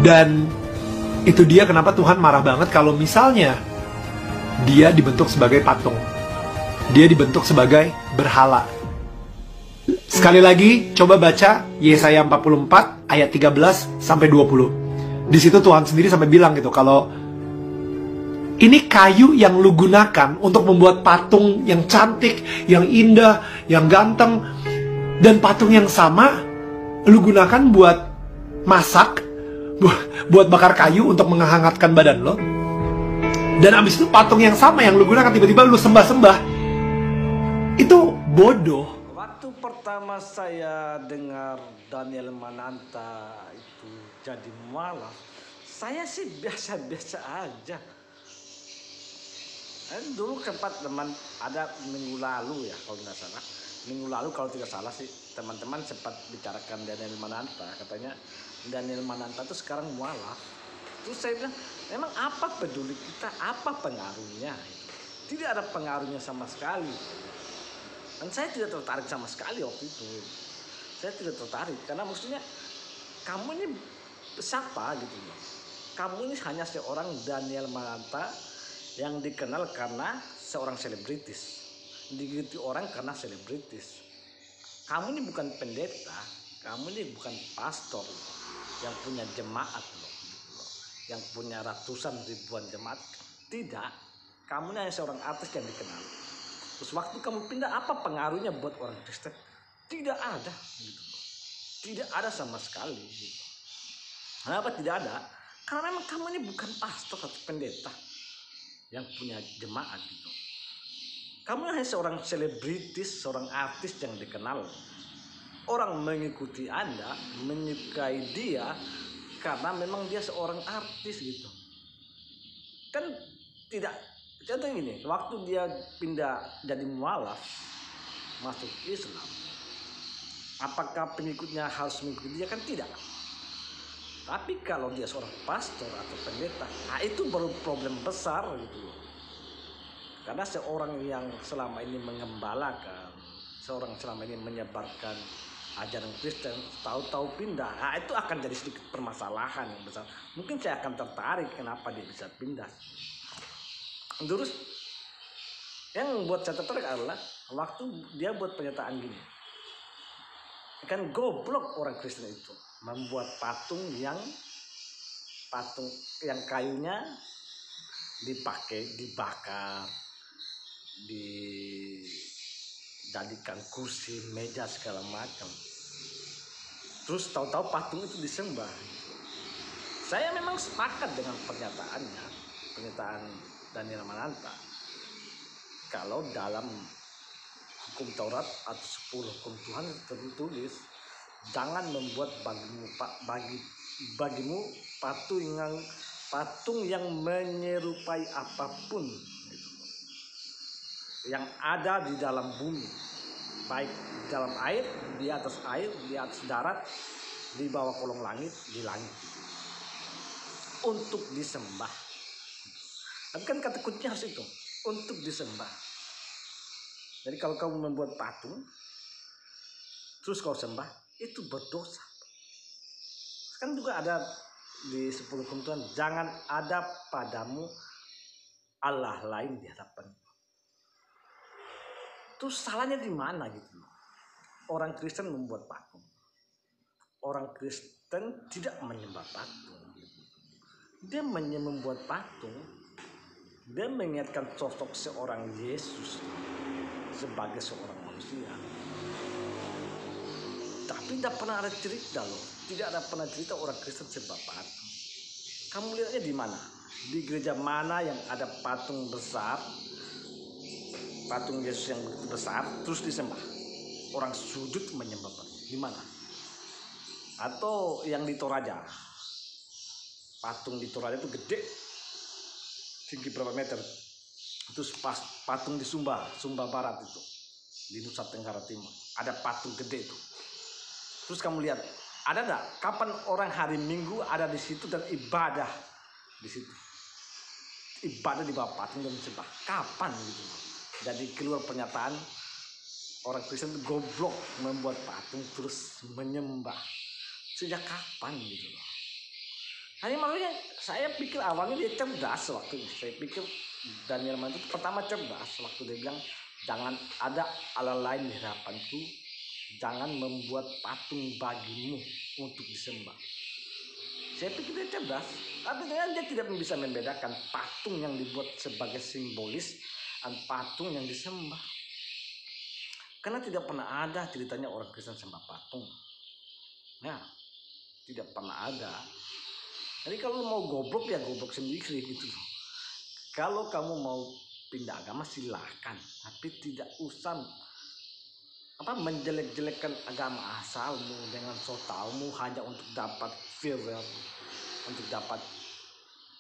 Dan itu dia kenapa Tuhan marah banget kalau misalnya dia dibentuk sebagai patung. Dia dibentuk sebagai berhala. Sekali lagi, coba baca Yesaya 44 ayat 13 sampai 20. Di situ Tuhan sendiri sampai bilang gitu, kalau ini kayu yang lu gunakan untuk membuat patung yang cantik, yang indah, yang ganteng, dan patung yang sama lu gunakan buat masak, buat bakar kayu untuk menghangatkan badan lo. Dan abis itu patung yang sama yang lu gunakan tiba-tiba lu sembah-sembah. Itu bodoh. Waktu pertama saya dengar Daniel Mananta itu jadi mualaf, saya sih biasa-biasa aja. Dulu sempat teman ada minggu lalu ya kalau nggak salah. Minggu lalu kalau tidak salah sih teman-teman sempat bicarakan Daniel Mananta, katanya Daniel Mananta itu sekarang mualaf. Terus saya bilang, memang apa peduli kita, apa pengaruhnya? Tidak ada pengaruhnya sama sekali. Dan saya tidak tertarik sama sekali waktu itu. Saya tidak tertarik karena maksudnya kamu ini siapa gitu loh. Kamu ini hanya seorang Daniel Mananta yang dikenal karena seorang selebritis. Diikuti orang karena selebritis. Kamu ini bukan pendeta, kamu ini bukan pastor yang punya jemaat loh, yang punya ratusan ribuan jemaat. Tidak, kamu ini hanya seorang artis yang dikenal. Terus waktu kamu pindah, apa pengaruhnya buat orang Kristen? Tidak ada, gitu. Tidak ada sama sekali. Gitu. Kenapa tidak ada? Karena memang kamu ini bukan pastor atau pendeta yang punya jemaat gitu. Kamu hanya seorang selebritis, seorang artis yang dikenal. Orang mengikuti Anda, menyukai dia karena memang dia seorang artis gitu. Kan tidak. Contoh gini, waktu dia pindah jadi mualaf, masuk Islam, apakah pengikutnya harus mengikuti dia? Kan tidak. Tapi kalau dia seorang pastor atau pendeta, itu baru problem besar gitu loh. Karena seorang yang selama ini mengembalakan, seorang selama ini menyebarkan ajaran Kristen, tahu-tahu pindah, itu akan jadi sedikit permasalahan yang besar. Mungkin saya akan tertarik kenapa dia bisa pindah. Terus yang buat saya tertarik adalah waktu dia buat pernyataan gini, kan goblok orang Kristen itu membuat patung yang kayunya dipakai, dibakar, dijadikan kursi, meja segala macam. Terus tahu-tahu patung itu disembah. Saya memang sepakat dengan pernyataan Daniel Mananta. Kalau dalam hukum Taurat atau 10 hukum Tuhan tertulis, jangan membuat bagimu patung yang menyerupai apapun gitu, yang ada di dalam bumi, baik di dalam air, di atas darat, di bawah kolong langit, di langit, untuk disembah. Tapi kan kata kuncinya harus itu, untuk disembah. Jadi kalau kamu membuat patung, terus kau sembah, itu berdosa. Kan juga ada di 10 hukum Tuhan, jangan ada padamu Allah lain di hadapan. Terus salahnya di mana gitu? Orang Kristen membuat patung. Orang Kristen tidak menyembah patung. Dia membuat patung. Dia mengingatkan sosok seorang Yesus sebagai seorang manusia. Tapi tidak pernah ada cerita loh. Tidak ada pernah cerita orang Kristen sembah patung. Kamu lihatnya di mana? Di gereja mana yang ada patung besar, patung Yesus yang begitu besar, terus disembah? Orang sujud menyembah patung. Di mana? Atau yang di Toraja? Patung di Toraja itu gede, tinggi berapa meter? Itu patung di Sumba Barat itu, di Nusa Tenggara Timur. Ada patung gede itu. Terus kamu lihat, ada enggak kapan orang hari Minggu ada di situ dan ibadah di situ? Ibadah di bawah patung dan sembah. Kapan gitu? Jadi keluar pernyataan orang Kristen goblok membuat patung terus menyembah. Sejak kapan gitu loh? Hanya makanya saya pikir awalnya dia cerdas waktu itu. Saya pikir Daniel Mananta itu pertama cerdas waktu dia bilang jangan ada Allah lain di hadapanku, jangan membuat patung bagimu untuk disembah. Saya pikir dia cerdas, tapi ternyata dia tidak bisa membedakan patung yang dibuat sebagai simbolis dan patung yang disembah. Karena tidak pernah ada ceritanya orang Kristen sembah patung. Nah, tidak pernah ada. Jadi kalau mau goblok ya goblok sendiri gitu. Kalau kamu mau pindah agama silahkan, tapi tidak usah menjelek-jelekan agama asalmu dengan so taumu hanya untuk dapat viral, untuk dapat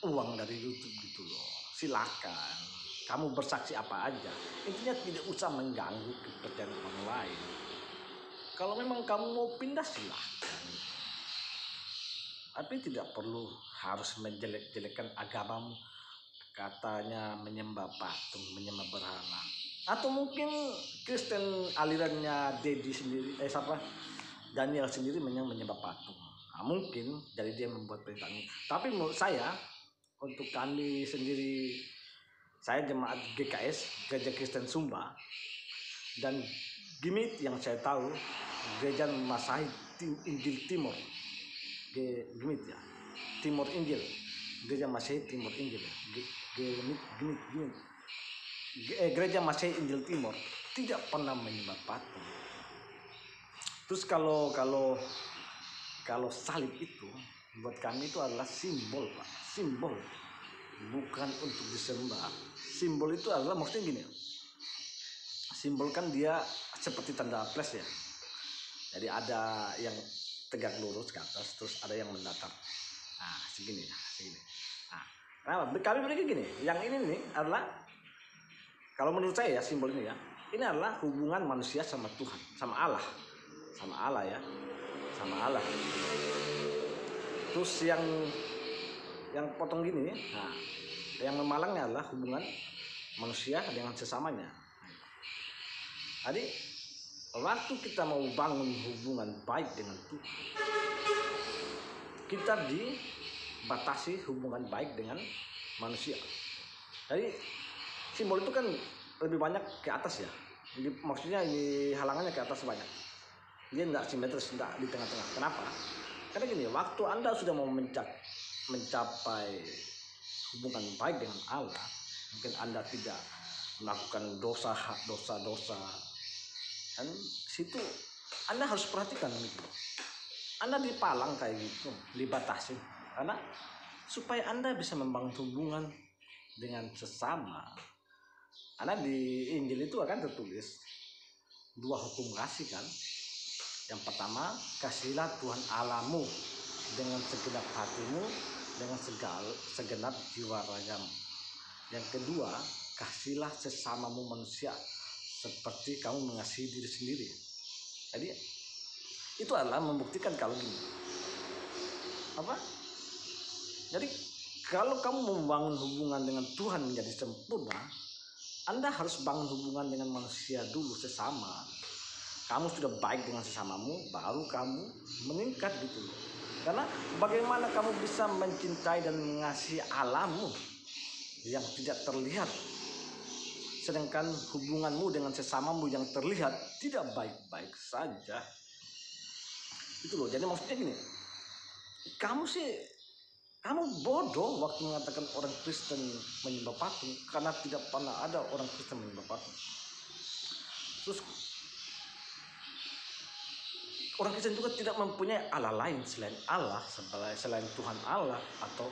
uang dari YouTube gitu loh. Silakan, kamu bersaksi apa aja. Intinya tidak usah mengganggu kepercayaan orang lain. Kalau memang kamu mau pindah silahkan, tapi tidak perlu harus menjelek-jelekan agamamu, katanya menyembah patung, menyembah berhala. Atau mungkin Kristen alirannya Daniel sendiri menyembah patung. Nah, mungkin dari dia membuat perintah ini. Tapi menurut saya, untuk kami sendiri, saya jemaat GKS, Gereja Kristen Sumba, dan GIMIT yang saya tahu, Gereja Masahi Injil Timur, GIMIT ya, Timur Injil, Gereja Masahi Timur Injil, GIMIT, Gereja Masahi Injil Timur tidak pernah menyembah patung. Terus kalau salib itu buat kami itu adalah simbol, Pak. Simbol, bukan untuk disembah. Simbol itu adalah maksudnya gini. Simbol kan dia seperti tanda plus ya. Jadi ada yang tegak lurus ke atas, terus ada yang mendatar. Nah, segini. Nah, kami berpikir gini. Yang ini nih adalah, kalau menurut saya ya simbol ini ya, ini adalah hubungan manusia sama Tuhan, sama Allah ya, sama Allah. Terus yang potong gini, nah, yang memalangnya adalah hubungan manusia dengan sesamanya. Jadi waktu kita mau bangun hubungan baik dengan Tuhan, kita dibatasi hubungan baik dengan manusia. Jadi simbol itu kan lebih banyak ke atas ya. Jadi, maksudnya ini halangannya ke atas banyak. Dia tidak simetris, tidak di tengah-tengah. Kenapa? Karena gini, waktu Anda sudah mau mencapai hubungan baik dengan Allah, mungkin Anda tidak melakukan dosa, dan situ Anda harus perhatikan gitu. Anda dipalang kayak gitu, dibatasi, karena supaya Anda bisa membangun hubungan dengan sesama. Karena di Injil itu akan tertulis 2 hukum kasih kan. Yang pertama, kasihilah Tuhan Allahmu dengan segenap hatimu, dengan segenap jiwa ragamu. Yang kedua, kasihilah sesamamu manusia seperti kamu mengasihi diri sendiri. Jadi itu adalah membuktikan kalau gini. Jadi kalau kamu membangun hubungan dengan Tuhan menjadi sempurna, Anda harus bangun hubungan dengan manusia dulu, sesama. Kamu sudah baik dengan sesamamu, baru kamu meningkat gitu loh. Karena bagaimana kamu bisa mencintai dan mengasihi Allahmu yang tidak terlihat, sedangkan hubunganmu dengan sesamamu yang terlihat tidak baik-baik saja. Itu loh. Jadi maksudnya gini, kamu bodoh waktu mengatakan orang Kristen menyembah patung, karena tidak pernah ada orang Kristen menyembah patung. Terus orang Kristen juga tidak mempunyai Allah lain selain Allah, selain Tuhan Allah atau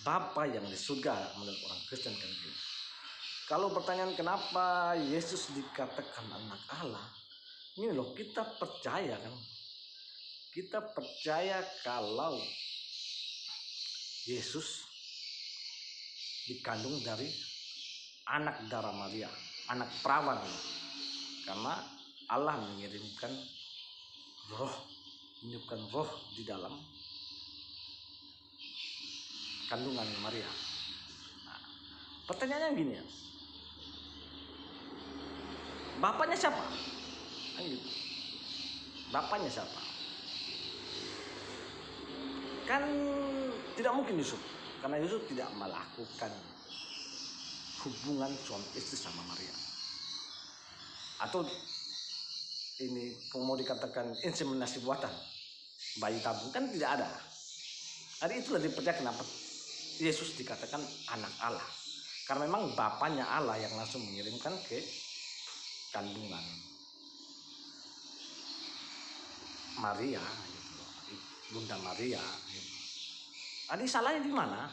Bapa yang di surga menurut orang Kristen kan. Kalau pertanyaan kenapa Yesus dikatakan anak Allah, ini loh, kita percaya kan. Kita percaya kalau Yesus dikandung dari anak darah Maria, anak perawan. Karena Allah mengirimkan roh di dalam kandungan Maria. Nah, pertanyaannya gini ya, bapaknya siapa? Bapaknya siapa? Kan Tidak mungkin Yusuf, karena Yusuf tidak melakukan hubungan suami istri sama Maria. Atau ini mau dikatakan inseminasi buatan, bayi tabung, kan tidak ada. Jadi itulah dipercaya kenapa Yesus dikatakan anak Allah, karena memang bapaknya Allah yang langsung mengirimkan ke kandungan Maria, gitu. Bunda Maria. Gitu. Jadi salahnya di mana?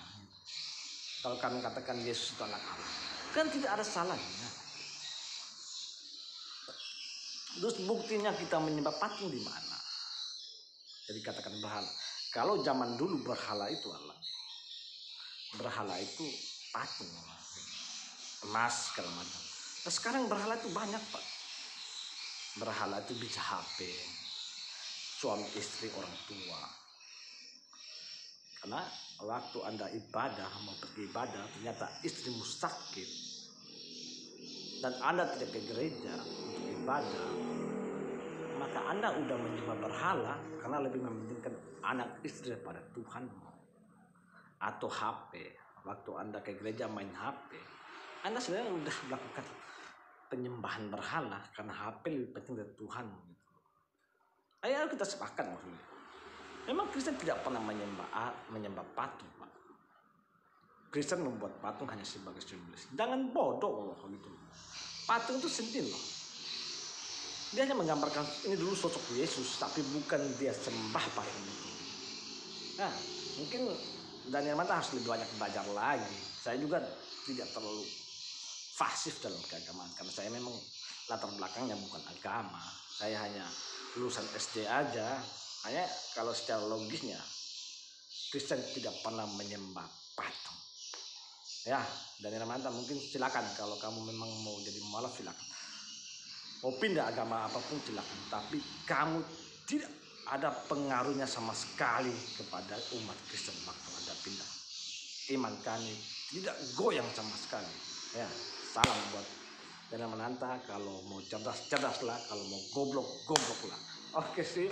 Kalau kami katakan Yesus itu anak Allah, kan tidak ada salahnya. Terus buktinya kita menyembah patung di mana? Jadi katakan berhala. Kalau zaman dulu berhala itu Allah, berhala itu patung, emas segala macam. Nah, sekarang berhala itu banyak Pak. Berhala itu bisa HP, suami istri, orang tua. Karena waktu Anda ibadah, mau pergi ibadah, ternyata istrimu sakit dan Anda tidak ke gereja untuk ibadah, maka Anda udah menyembah berhala karena lebih mementingkan anak istri daripada Tuhan. Atau HP, waktu Anda ke gereja main HP, Anda sebenarnya udah melakukan penyembahan berhala karena HP lebih penting dari Tuhan. Ayo kita sepakat maksudnya. Memang Kristen tidak pernah menyembah patung, Pak. Kristen membuat patung hanya sebagai simbolis. Jangan bodoh loh gitu. Patung itu sedih loh. Dia hanya menggambarkan ini dulu sosok Yesus, tapi bukan dia sembah patung itu. Nah, mungkin Daniel Mananta harus lebih banyak belajar lagi. Saya juga tidak terlalu fasih dalam keagamaan karena saya memang latar belakangnya bukan agama. Saya hanya lulusan SD aja. Hanya kalau secara logisnya Kristen tidak pernah menyembah patung. Ya, Daniel Mananta mungkin silakan kalau kamu memang mau jadi mualaf silakan. Mau pindah agama apapun silakan, tapi kamu tidak ada pengaruhnya sama sekali kepada umat Kristen waktu Anda pindah. Iman kami tidak goyang sama sekali. Ya, salam buat Daniel Mananta. Kalau mau cerdas lah, kalau mau goblok lah. Oke sih.